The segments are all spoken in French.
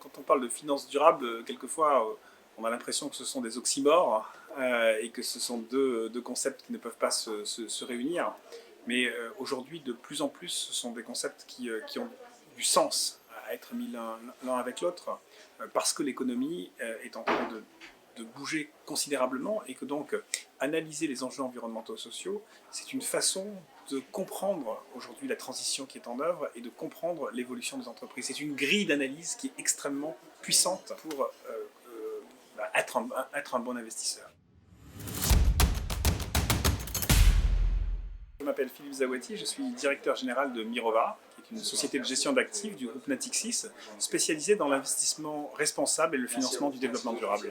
quand on parle de finances durables, quelquefois, on a l'impression que ce sont des oxymores et que ce sont deux concepts qui ne peuvent pas se réunir. Mais aujourd'hui, de plus en plus, ce sont des concepts qui ont du sens à être mis l'un avec l'autre, parce que l'économie est en train de bouger considérablement et que donc analyser les enjeux environnementaux et sociaux, c'est une façon de comprendre aujourd'hui la transition qui est en œuvre et de comprendre l'évolution des entreprises. C'est une grille d'analyse qui est extrêmement puissante pour être un bon investisseur. Je m'appelle Philippe Zawati, je suis directeur général de Mirova, qui est une société de gestion d'actifs du groupe Natixis, spécialisée dans l'investissement responsable et le financement du développement durable.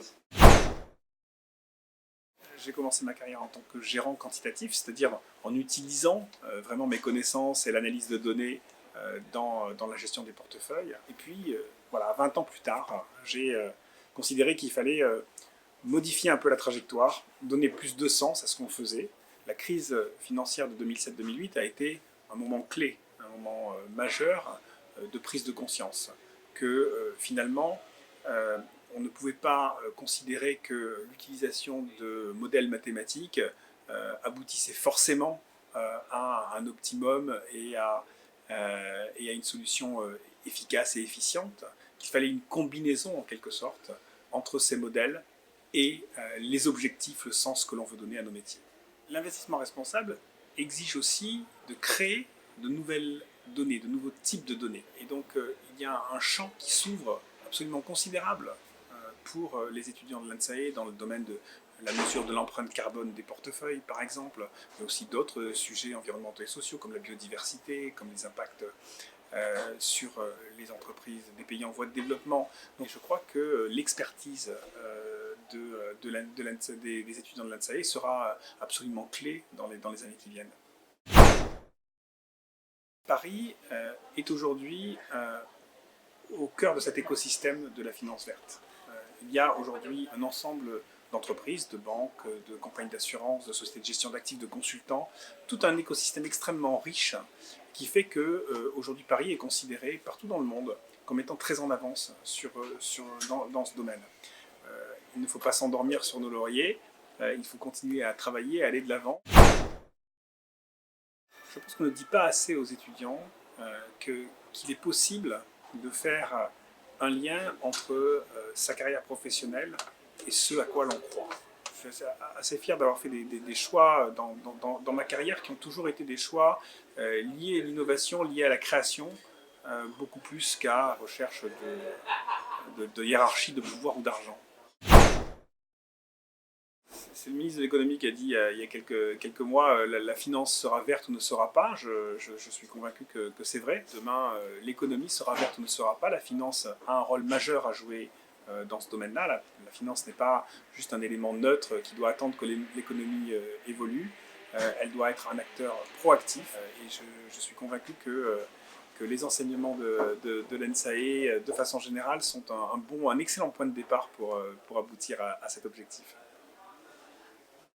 J'ai commencé ma carrière en tant que gérant quantitatif, c'est-à-dire en utilisant vraiment mes connaissances et l'analyse de données dans la gestion des portefeuilles. Et puis, voilà, 20 ans plus tard, j'ai considéré qu'il fallait modifier un peu la trajectoire, donner plus de sens à ce qu'on faisait. La crise financière de 2007-2008 a été un moment clé, un moment majeur de prise de conscience, que finalement, on ne pouvait pas considérer que l'utilisation de modèles mathématiques aboutissait forcément à un optimum et à une solution efficace et efficiente, qu'il fallait une combinaison en quelque sorte entre ces modèles et les objectifs, le sens que l'on veut donner à nos métiers. L'investissement responsable exige aussi de créer de nouvelles données, de nouveaux types de données. Et donc il y a un champ qui s'ouvre absolument considérable pour les étudiants de l'ANSAE dans le domaine de la mesure de l'empreinte carbone des portefeuilles, par exemple, mais aussi d'autres sujets environnementaux et sociaux comme la biodiversité, comme les impacts sur les entreprises des pays en voie de développement. Donc je crois que l'expertise des étudiants de l'ANSAE sera absolument clé dans les années qui viennent. Paris est aujourd'hui au cœur de cet écosystème de la finance verte. Il y a aujourd'hui un ensemble d'entreprises, de banques, de compagnies d'assurance, de sociétés de gestion d'actifs, de consultants, tout un écosystème extrêmement riche qui fait qu'aujourd'hui Paris est considéré partout dans le monde comme étant très en avance dans ce domaine. Il ne faut pas s'endormir sur nos lauriers, il faut continuer à travailler, à aller de l'avant. Je pense qu'on ne dit pas assez aux étudiants qu'il est possible de faire un lien entre sa carrière professionnelle et ce à quoi l'on croit. Je suis assez fier d'avoir fait des choix dans ma carrière qui ont toujours été des choix liés à l'innovation, liés à la création, beaucoup plus qu'à la recherche de hiérarchie, de pouvoir ou d'argent. C'est le ministre de l'économie qui a dit il y a quelques mois la finance sera verte ou ne sera pas. Je suis convaincu que c'est vrai. Demain, l'économie sera verte ou ne sera pas. La finance a un rôle majeur à jouer dans ce domaine-là. La finance n'est pas juste un élément neutre qui doit attendre que l'économie évolue. Elle doit être un acteur proactif. Et je suis convaincu que les enseignements de l'ANSAE, de façon générale, sont un excellent point de départ pour aboutir à cet objectif.